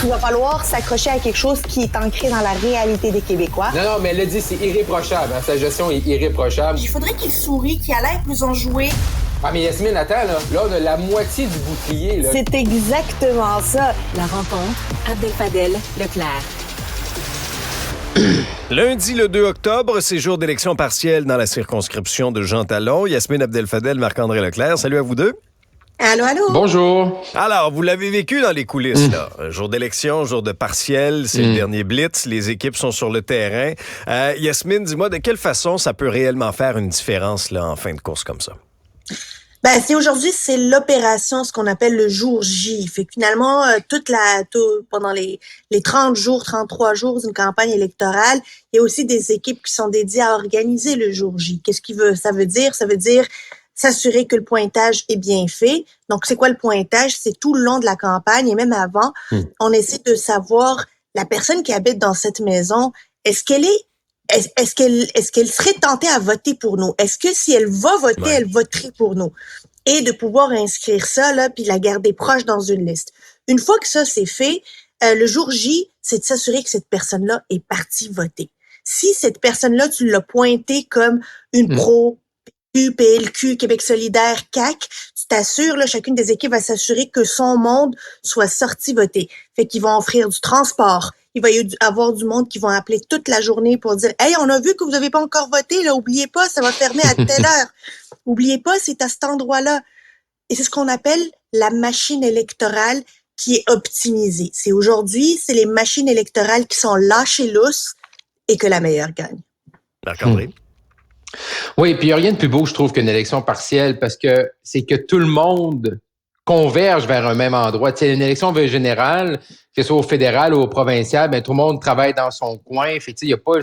Il va falloir s'accrocher à quelque chose qui est ancré dans la réalité des Québécois. Non, mais elle l'a dit, c'est irréprochable. Hein? Sa gestion est irréprochable. Il faudrait qu'il sourie, qu'il a l'air plus enjoué. Ah, mais Yasmine, attends, là, on a la moitié du bouclier. Là. C'est exactement ça. La rencontre, Abdel-Fadel Leclerc. Lundi, le 2 octobre, c'est jour d'élection partielle dans la circonscription de Jean Talon. Yasmine Abdel-Fadel, Marc-André Leclerc. Salut à vous deux. Allô? Bonjour. Alors, vous l'avez vécu dans les coulisses, là. Jour d'élection, jour de partiel, c'est le dernier blitz, les équipes sont sur le terrain. Yasmine, dis-moi, de quelle façon ça peut réellement faire une différence là en fin de course comme ça? Aujourd'hui, c'est l'opération, ce qu'on appelle le jour J. Fait que finalement, pendant les 30 jours, 33 jours d'une campagne électorale, il y a aussi des équipes qui sont dédiées à organiser le jour J. Ça veut dire? Ça veut dire s'assurer que le pointage est bien fait. Donc, c'est quoi le pointage? C'est tout le long de la campagne et même avant, on essaie de savoir la personne qui habite dans cette maison, est-ce qu'elle serait tentée à voter pour nous? Est-ce que si elle va voter, elle voterait pour nous? Et de pouvoir inscrire ça, là, puis la garder proche dans une liste. Une fois que ça, c'est fait, le jour J, c'est de s'assurer que cette personne-là est partie voter. Si cette personne-là, tu l'as pointée comme une pro, PLQ, Québec solidaire, CAQ, tu t'assures, là, chacune des équipes va s'assurer que son monde soit sorti voter. Fait qu'ils vont offrir du transport. Il va y avoir du monde qui vont appeler toute la journée pour dire « Hey, on a vu que vous n'avez pas encore voté, là, oubliez pas, ça va fermer à telle heure. Oubliez pas, c'est à cet endroit-là. » Et c'est ce qu'on appelle la machine électorale qui est optimisée. Aujourd'hui, c'est les machines électorales qui sont lâchées lousses et que la meilleure gagne. Marc-André? Oui, puis il n'y a rien de plus beau, je trouve, qu'une élection partielle parce que c'est que tout le monde converge vers un même endroit. Tu sais, une élection générale, que ce soit au fédéral ou au provincial, tout le monde travaille dans son coin. Fait, il n'y a pas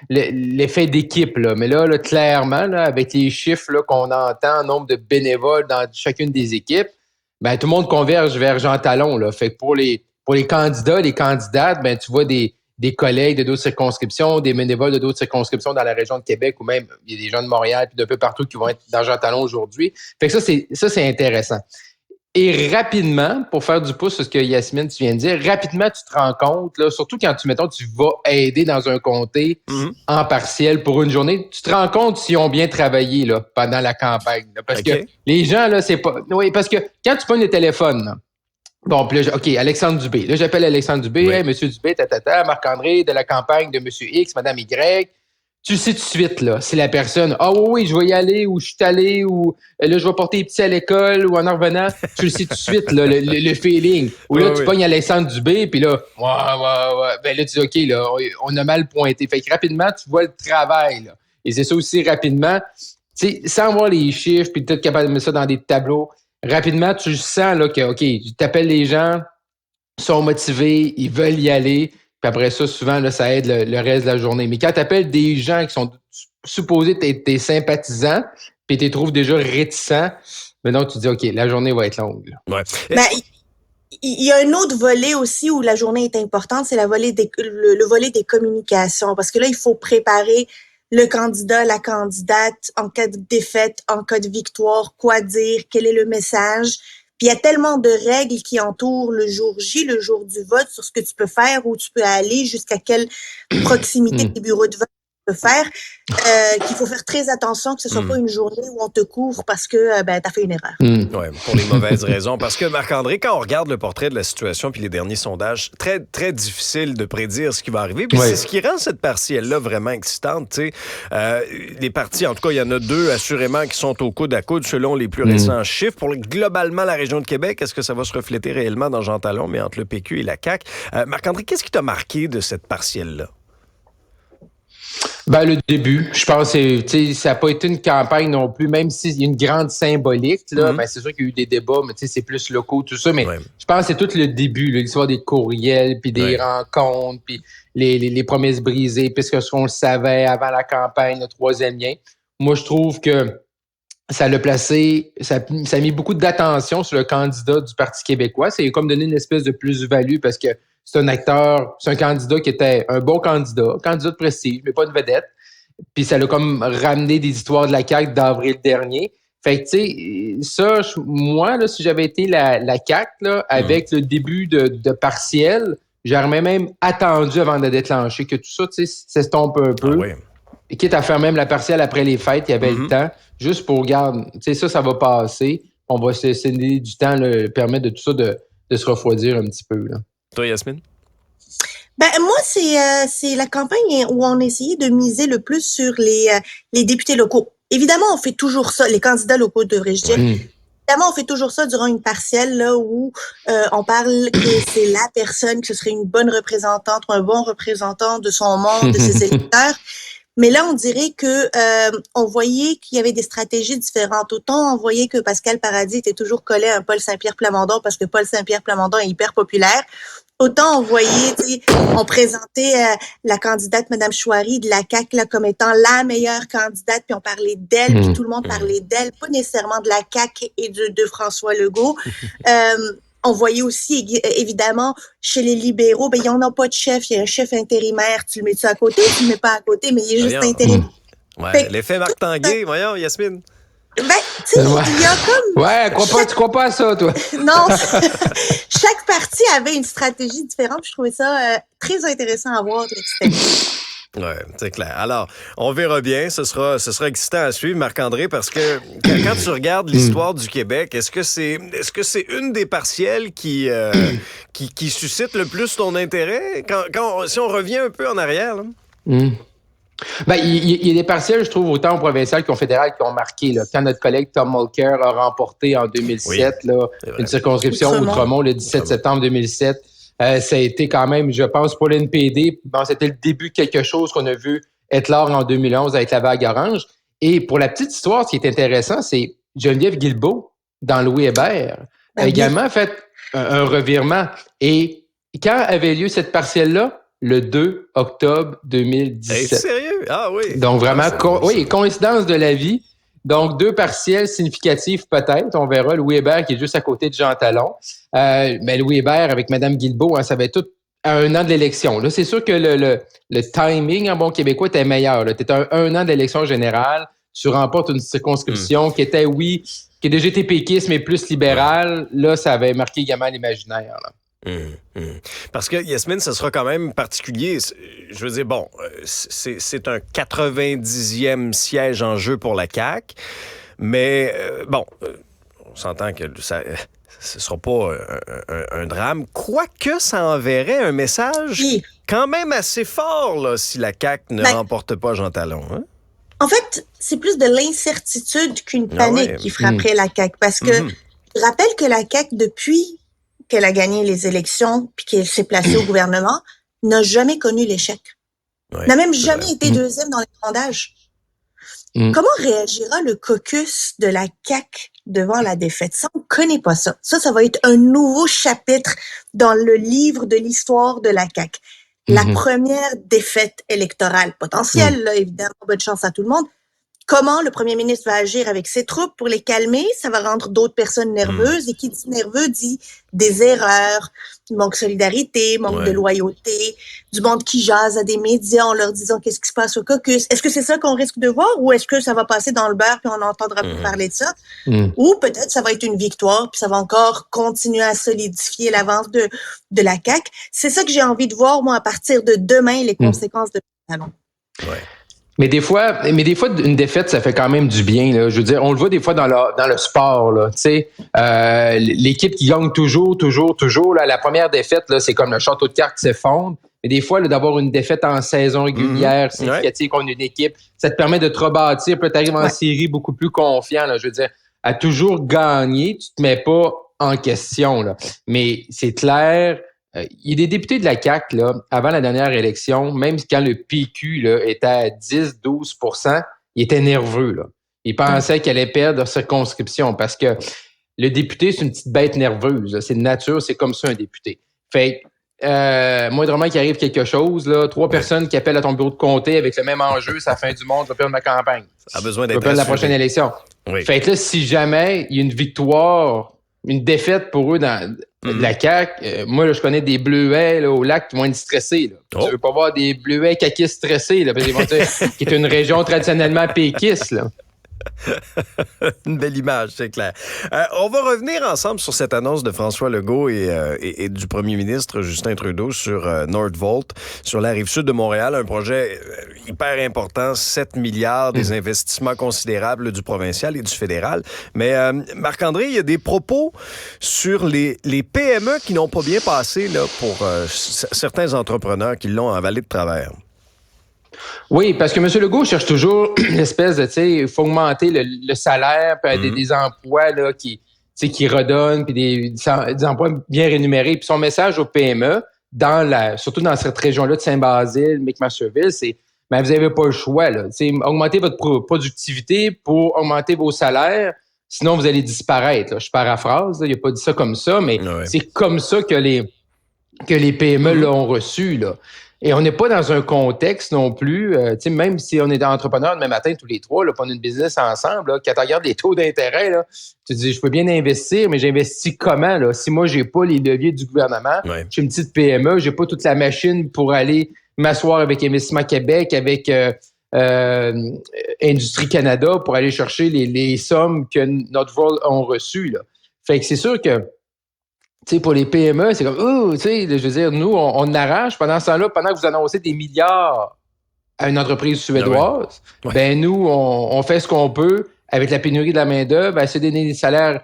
l'effet d'équipe. Là. Mais là, clairement, là, avec les chiffres là, qu'on entend, nombre de bénévoles dans chacune des équipes, tout le monde converge vers Jean Talon. Là. Fait que pour les candidats, les candidates, tu vois des collègues de d'autres circonscriptions, des bénévoles de d'autres circonscriptions dans la région de Québec ou même il y a des gens de Montréal puis d'un peu partout qui vont être dans Jean Talon aujourd'hui. Fait que ça, c'est intéressant. Et rapidement, pour faire du pouce sur ce que Yasmine, tu viens de dire, rapidement, tu te rends compte, là, surtout quand tu vas aider dans un comté en partiel pour une journée, tu te rends compte s'ils ont bien travaillé là, pendant la campagne. Là, parce que les gens, là, c'est pas. Oui, parce que quand tu prends le téléphone, là, bon, puis là, OK, Alexandre Dubé. Là, j'appelle Alexandre Dubé. Oui. Hey, Monsieur Dubé, Marc-André, de la campagne de Monsieur X, Madame Y. Tu sais tout de suite, là, si la personne, oui, je vais y aller, ou je suis allé, ou là, je vais porter les petits à l'école, ou en revenant, tu le sais tout de suite, là, le feeling. Ou là, tu pognes Alexandre Dubé, puis là, ouais. Ben là, tu dis, OK, là, on a mal pointé. Fait que rapidement, tu vois le travail, là. Et c'est ça aussi, rapidement, tu sais, sans voir les chiffres, puis peut-être capable de mettre ça dans des tableaux, rapidement, tu sens là, que, OK, tu t'appelles les gens, sont motivés, ils veulent y aller. Puis après ça, souvent, là, ça aide le reste de la journée. Mais quand tu appelles des gens qui sont supposés être tes sympathisants, puis tu les trouves déjà réticents, maintenant tu te dis, OK, la journée va être longue. Là. Ouais. Il y a un autre volet aussi où la journée est importante, c'est le volet des communications. Parce que là, il faut préparer le candidat, la candidate, en cas de défaite, en cas de victoire, quoi dire, quel est le message. Puis il y a tellement de règles qui entourent le jour J, le jour du vote, sur ce que tu peux faire, où tu peux aller, jusqu'à quelle proximité des bureaux de vote tu peux faire, qu'il faut faire très attention que ce soit pas une journée où on te couvre parce que t'as fait une erreur. Ouais, pour les mauvaises raisons. Parce que, Marc-André, quand on regarde le portrait de la situation puis les derniers sondages, très, très difficile de prédire ce qui va arriver. Puis c'est ce qui rend cette partielle-là vraiment excitante. Tu sais, les partis, en tout cas, il y en a deux, assurément, qui sont au coude à coude selon les plus récents chiffres. Pour globalement la région de Québec, est-ce que ça va se refléter réellement dans Jean Talon, mais entre le PQ et la CAQ? Marc-André, qu'est-ce qui t'a marqué de cette partielle-là? Le début, je pense que ça n'a pas été une campagne non plus, même s'il y a une grande symbolique, là, c'est sûr qu'il y a eu des débats, mais c'est plus locaux, tout ça, mais je pense que c'est tout le début, là, l'histoire des courriels, puis des rencontres, puis les promesses brisées, puisque ce qu'on le savait avant la campagne, le troisième lien. Moi, je trouve que ça l'a placé, ça a mis beaucoup d'attention sur le candidat du Parti québécois. C'est comme donner une espèce de plus-value parce que c'est un candidat qui était un bon candidat de prestige, mais pas une vedette. Puis ça l'a comme ramené des histoires de la CAQ d'avril dernier. Fait que, tu sais, ça, moi, là, si j'avais été la CAQ, là, avec le début de partiel, j'aurais même attendu avant de déclencher que tout ça, tu sais, s'estompe un peu. Ah oui. Et quitte à faire même la partielle après les fêtes, il y avait le temps, juste pour, regarde, tu sais, ça va passer. On va se laisser du temps, là, permettre de tout ça de se refroidir un petit peu, là. Toi, Yasmine? Ben moi, c'est la campagne où on essayait de miser le plus sur les députés locaux. Évidemment, on fait toujours ça, les candidats locaux, devrais-je dire. Évidemment, on fait toujours ça durant une partielle là où on parle que c'est la personne, que ce serait une bonne représentante ou un bon représentant de son monde, de ses électeurs. Mais là, on dirait que on voyait qu'il y avait des stratégies différentes. Autant on voyait que Pascal Paradis était toujours collé à un Paul Saint-Pierre Plamondon parce que Paul Saint-Pierre Plamondon est hyper populaire. Autant on voyait, tu sais, on présentait la candidate Madame Chouari de la CAQ là, comme étant la meilleure candidate, puis on parlait d'elle, puis tout le monde parlait d'elle, pas nécessairement de la CAQ et de François Legault. On voyait aussi, évidemment, chez les libéraux, ben, ils n'en ont pas de chef. Il y a un chef intérimaire. Tu le mets-tu à côté ou tu le mets pas à côté, mais il est juste intérimaire. Ouais, l'effet Marc Tanguay, voyons, Yasmine. Ben, tu sais, il y a comme... Ouais, tu crois pas à ça, toi? Non, chaque parti avait une stratégie différente. Puis je trouvais ça très intéressant à voir. Oui, c'est clair. Alors, on verra bien. Ce sera excitant à suivre, Marc-André, parce que quand tu regardes l'histoire du Québec, est-ce que c'est une des partielles qui suscite le plus ton intérêt? Si on revient un peu en arrière, là? Ben, il y a des partiels, je trouve, autant au provincial qu'au fédéral, qui ont marqué. Là. Quand notre collègue Tom Mulcair a remporté en 2007 là, une circonscription Outremont le 17 septembre 2007, ça a été quand même, je pense, pour l'NPD, bon, c'était le début de quelque chose qu'on a vu être l'or en 2011 avec la vague orange. Et pour la petite histoire, ce qui est intéressant, c'est Geneviève Guilbeault, dans Louis Hébert, a également fait un revirement. Et quand avait lieu cette partielle-là? Le 2 octobre 2017. Hey, sérieux? Ah oui. Donc vraiment, coïncidence de la vie. Donc, 2 partiels significatifs peut-être. On verra Louis Hébert qui est juste à côté de Jean Talon. Mais Louis Hébert avec Mme Guilbeault, ça va être tout à 1 an de l'élection. Là, c'est sûr que le timing en bon québécois était meilleur. Tu es un an d'élection générale. Tu remportes une circonscription qui était, qui a déjà été péquiste, mais plus libérale. Là, ça avait marqué également l'imaginaire. Là. Parce que, Yasmine, ce sera quand même particulier. Je veux dire, bon, c'est un 90e siège en jeu pour la CAQ, mais bon, on s'entend que ce ne sera pas un drame. Quoique ça enverrait un message quand même assez fort là, si la CAQ ne remporte pas Jean Talon. Hein? En fait, c'est plus de l'incertitude qu'une panique qui frapperait la CAQ. Parce que je rappelle que la CAQ, depuis qu'elle a gagné les élections puis qu'elle s'est placée au gouvernement, n'a jamais connu l'échec. N'a même jamais été deuxième dans les sondages. Comment réagira le caucus de la CAQ devant la défaite? Ça, on ne connaît pas ça. Ça va être un nouveau chapitre dans le livre de l'histoire de la CAQ. La première défaite électorale potentielle, là, évidemment, bonne chance à tout le monde. Comment le premier ministre va agir avec ses troupes pour les calmer? Ça va rendre d'autres personnes nerveuses. Et qui dit nerveux dit des erreurs, manque de solidarité, manque de loyauté, du monde qui jase à des médias en leur disant qu'est-ce qui se passe au caucus. Est-ce que c'est ça qu'on risque de voir ou est-ce que ça va passer dans le beurre puis on n'entendra plus parler de ça? Ou peut-être ça va être une victoire puis ça va encore continuer à solidifier l'avance de la CAQ. C'est ça que j'ai envie de voir, moi, à partir de demain, les conséquences de Talon. Mais des fois, une défaite, ça fait quand même du bien. Là. Je veux dire, on le voit des fois dans le sport. Là, tu sais, l'équipe qui gagne toujours. Là, la première défaite, là, c'est comme le château de cartes qui s'effondre. Mais des fois, là, d'avoir une défaite en saison régulière, significative contre une équipe, ça te permet de te rebâtir. Puis tu arrives en série beaucoup plus confiant. Là, je veux dire, à toujours gagner, tu te mets pas en question. Là. Mais c'est clair. Il y a des députés de la CAQ, là, avant la dernière élection, même quand le PQ là, était à 10-12%, ils étaient nerveux. Là. Ils pensaient qu'elle allait perdre leur circonscription parce que le député, c'est une petite bête nerveuse. Là. C'est de nature, c'est comme ça un député. Fait moindrement qu'il arrive quelque chose, là, 3 personnes qui appellent à ton bureau de comté avec le même enjeu, c'est la fin du monde, je vais perdre ma campagne. Ça a besoin d'être je vais perdre la prochaine élection. Fait que là, si jamais il y a une victoire, une défaite pour eux dans la CAQ, moi, là, je connais des bleuets là, au lac qui vont être stressés. Là. Tu veux pas voir des bleuets caquistes stressés, là, parce qu'ils vont dire qui est une région traditionnellement péquiste. Là. Une belle image, c'est clair. On va revenir ensemble sur cette annonce de François Legault et du premier ministre Justin Trudeau sur Northvolt, sur la rive sud de Montréal, un projet hyper important, 7 milliards, des investissements considérables du provincial et du fédéral. Mais Marc-André, il y a des propos sur les PME qui n'ont pas bien passé là, pour certains entrepreneurs qui l'ont avalé de travers. Oui, parce que M. Legault cherche toujours l'espèce de, tu sais, il faut augmenter le salaire, puis des emplois là, qui redonnent, puis des emplois bien rémunérés. Puis son message aux PME, surtout dans cette région-là de Saint-Basile, McMasterville, c'est ben, vous n'avez pas le choix. Là. Augmentez votre productivité pour augmenter vos salaires, sinon vous allez disparaître. Là. Je paraphrase, il n'a pas dit ça comme ça, mais c'est comme ça que les PME l'ont reçu. Là. Et on n'est pas dans un contexte non plus, même si on est entrepreneur demain matin tous les trois, là, puis on a une business ensemble, là, quand tu regardes les taux d'intérêt, là, tu te dis, je peux bien investir, mais j'investis comment? Là? Si moi, j'ai pas les leviers du gouvernement, je suis une petite PME, j'ai pas toute la machine pour aller m'asseoir avec Investissement Québec, avec Industrie Canada pour aller chercher les sommes que Northvolt ont reçues. Là. Fait que c'est sûr que tu sais, pour les PME, c'est comme, tu sais, je veux dire, nous, on arrache. Pendant ce temps-là, pendant que vous annoncez des milliards à une entreprise suédoise, ben nous, on fait ce qu'on peut avec la pénurie de la main-d'œuvre, c'est donner des salaires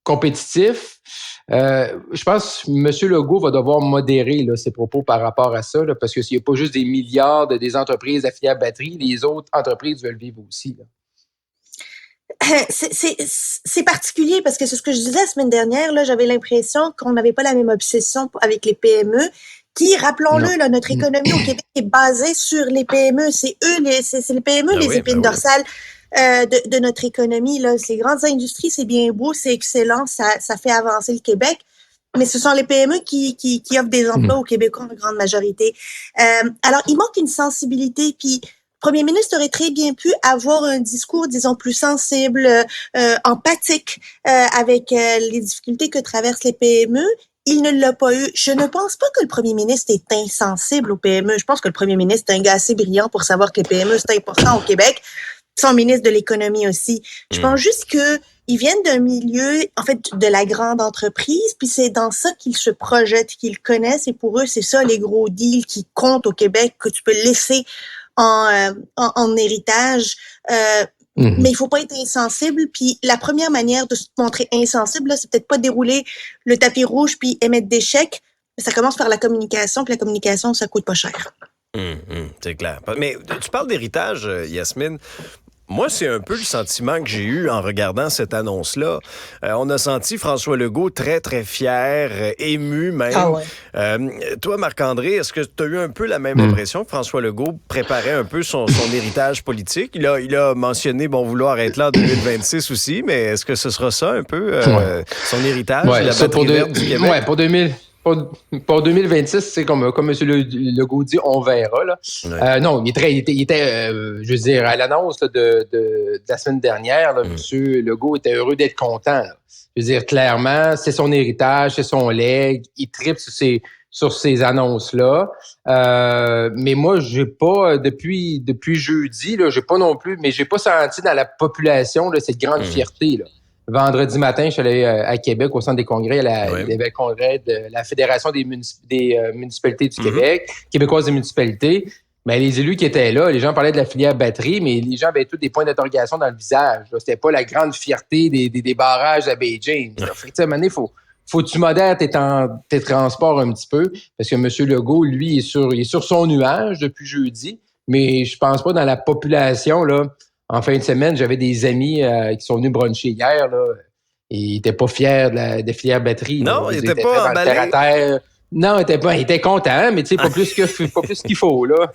compétitifs. Je pense que M. Legault va devoir modérer là, ses propos par rapport à ça, là, parce que s'il n'y a pas juste des milliards des entreprises affiliées à batterie, les autres entreprises veulent vivre aussi. Là. C'est particulier parce que c'est ce que je disais la semaine dernière, là, j'avais l'impression qu'on n'avait pas la même obsession avec les PME qui, rappelons-le, là, notre économie au Québec est basée sur les PME. C'est les PME, les épines dorsales de notre économie. Là. Ces grandes industries, c'est bien beau, c'est excellent, ça fait avancer le Québec. Mais ce sont les PME qui offrent des emplois aux Québécois en grande majorité. Alors, il manque une sensibilité, puis le premier ministre aurait très bien pu avoir un discours, disons, plus sensible, empathique avec les difficultés que traversent les PME. Il ne l'a pas eu. Je ne pense pas que le premier ministre est insensible aux PME. Je pense que le premier ministre est un gars assez brillant pour savoir que les PME, c'est important au Québec. Son ministre de l'économie aussi. Je pense juste qu'ils viennent d'un milieu, en fait, de la grande entreprise, puis c'est dans ça qu'ils se projettent, qu'ils connaissent, et pour eux, c'est ça les gros deals qui comptent au Québec, que tu peux laisser en héritage. Mais il faut pas être insensible. Puis la première manière de se montrer insensible, là, c'est peut-être pas dérouler le tapis rouge puis émettre des chèques. Ça commence par la communication, puis la communication, ça coûte pas cher. C'est clair. Mais tu parles d'héritage, Yasmine. Moi, c'est un peu le sentiment que j'ai eu en regardant cette annonce-là. On a senti François Legault très, très fier, ému même. Ah ouais. Toi, Marc-André, est-ce que tu as eu un peu la même impression que François Legault préparait un peu son héritage politique? Il a mentionné bon vouloir être là en 2026 aussi, mais est-ce que ce sera ça un peu, son héritage, la batterie verte du Québec? Ouais, pour 2026, c'est comme M. Legault dit, on verra. Là. Ouais. Non, il était je veux dire, à l'annonce là, de la semaine dernière, là, M. Legault était heureux d'être content. Là. Je veux dire, clairement, c'est son héritage, c'est son legs. Il tripe sur ces annonces-là. Mais moi, j'ai pas, depuis jeudi, là, j'ai pas non plus, mais j'ai pas senti dans la population là, cette grande fierté. Là. Vendredi matin, je suis allé à Québec au centre des congrès, il y avait le congrès de la Fédération des municipalités du Québec, québécoises des municipalités. Ben, les élus qui étaient là, les gens parlaient de la filière batterie, mais les gens avaient tous des points d'interrogation dans le visage. Là. C'était pas la grande fierté des barrages à Bay James. À un moment donné, faut que tu modères tes transports un petit peu, parce que M. Legault, lui, il est sur son nuage depuis jeudi, mais je pense pas dans la population, là. En fin de semaine, j'avais des amis qui sont venus bruncher hier, là. Et ils n'étaient pas fiers de filière batterie. Non, ils n'étaient pas emballés. Non, ils étaient contents, mais tu sais, pas plus qu'il faut, là.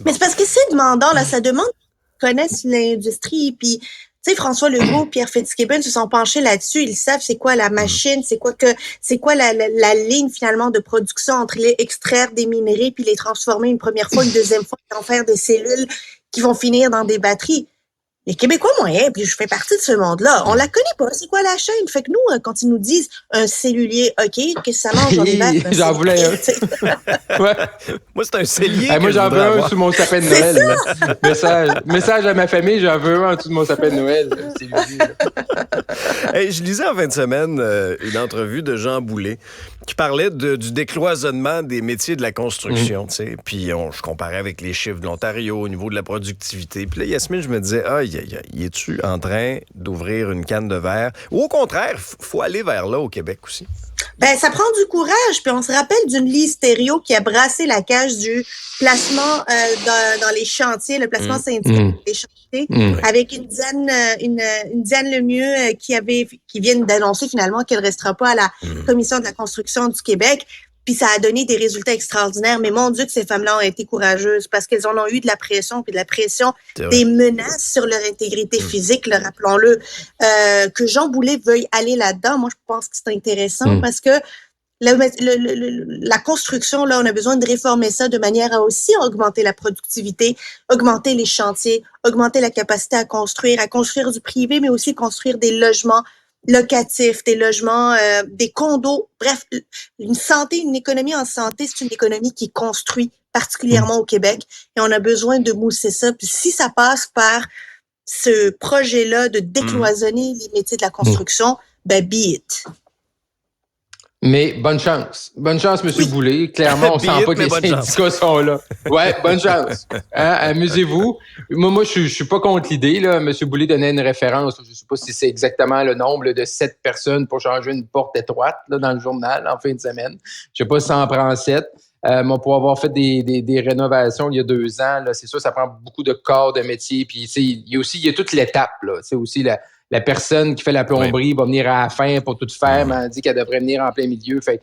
Mais c'est parce que c'est demandant, là. Ça demande qu'ils connaissent l'industrie. Puis, tu sais, François Legault, Pierre Fitzgibbon se sont penchés là-dessus. Ils savent c'est quoi la machine, c'est quoi la ligne, finalement, de production entre les extraire des minerais puis les transformer une première fois, une deuxième fois, et en faire des cellules qui vont finir dans des batteries. les Québécois moyens, puis je fais partie de ce monde-là, on la connaît pas. C'est quoi la chaîne? Fait que nous, quand ils nous disent un cellulier, OK, qu'est-ce que ça mange en hiver? J'en voulais un. Ouais. Moi, c'est un cellier. Moi, j'en veux un sous mon sapin de Noël. Message à ma famille, j'en veux un en dessous de mon sapin de Noël. Hey, je lisais en fin de semaine une entrevue de Jean Boulet qui parlait du décloisonnement des métiers de la construction. Puis je comparais avec les chiffres de l'Ontario au niveau de la productivité. Puis là, Yasmine, je me disais, es-tu en train d'ouvrir une canne de verre? Ou au contraire, faut aller vers là au Québec aussi. Ben, ça prend du courage. Puis on se rappelle d'une Lise Thériault qui a brassé la cage du placement dans les chantiers, le placement syndical des chantiers, avec une Diane Lemieux qui vient d'annoncer finalement qu'elle restera pas à la Commission de la construction du Québec. Puis ça a donné des résultats extraordinaires. Mais mon Dieu que ces femmes-là ont été courageuses parce qu'elles en ont eu de la pression, puis de la pression, des menaces sur leur intégrité physique, rappelons-le. Que Jean Boulet veuille aller là-dedans, moi je pense que c'est intéressant parce que la construction, là, on a besoin de réformer ça de manière à aussi augmenter la productivité, augmenter les chantiers, augmenter la capacité à construire du privé, mais aussi construire des logements locatifs, des logements, des condos. Bref, une économie en santé, c'est une économie qui construit particulièrement au Québec et on a besoin de mousser ça. Puis si ça passe par ce projet-là de décloisonner les métiers de la construction, ben be it. Mais bonne chance. Bonne chance, M. Boulet. Clairement, on sent pas que les syndicats sont là. Ouais, bonne chance. Amusez-vous. Moi, je suis pas contre l'idée, là. M. Boulet donnait une référence. Je sais pas si c'est exactement le nombre de 7 personnes pour changer une porte étroite, là, dans le journal, en fin de semaine. Je sais pas si ça en prend 7. Pour avoir fait des rénovations il y a 2 ans, là, c'est sûr, ça prend beaucoup de corps de métier. Puis, il y a toute l'étape, là. C'est aussi la personne qui fait la plomberie va venir à la fin pour tout faire, mais elle dit qu'elle devrait venir en plein milieu. Fait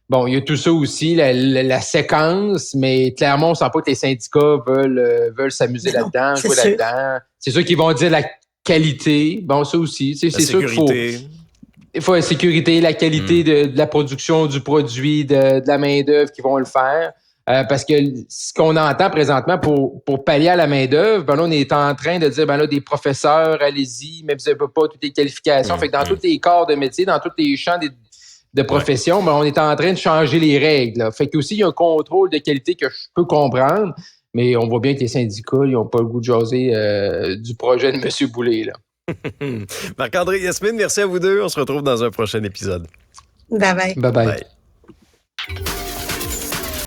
bon, il y a tout ça aussi, la séquence, mais clairement, on sent pas que les syndicats veulent s'amuser là-dedans, jouer là-dedans. C'est sûr qu'ils vont dire la qualité. Bon, ça aussi, c'est sûr qu'il faut la sécurité, la qualité de la production du produit, de la main-d'œuvre qui vont le faire. Parce que ce qu'on entend présentement pour pallier à la main-d'œuvre, là, on est en train de dire, là, des professeurs, allez-y, mais vous n'avez pas toutes les qualifications. Fait que dans tous les corps de métier, dans tous les champs de profession, on est en train de changer les règles. Là. Fait qu'aussi, il y a un contrôle de qualité que je peux comprendre, mais on voit bien que les syndicats, ils n'ont pas le goût de jaser du projet de M. Boulet, là. Marc-André, Yasmine, merci à vous deux. On se retrouve dans un prochain épisode. Bye bye. Bye bye. Bye.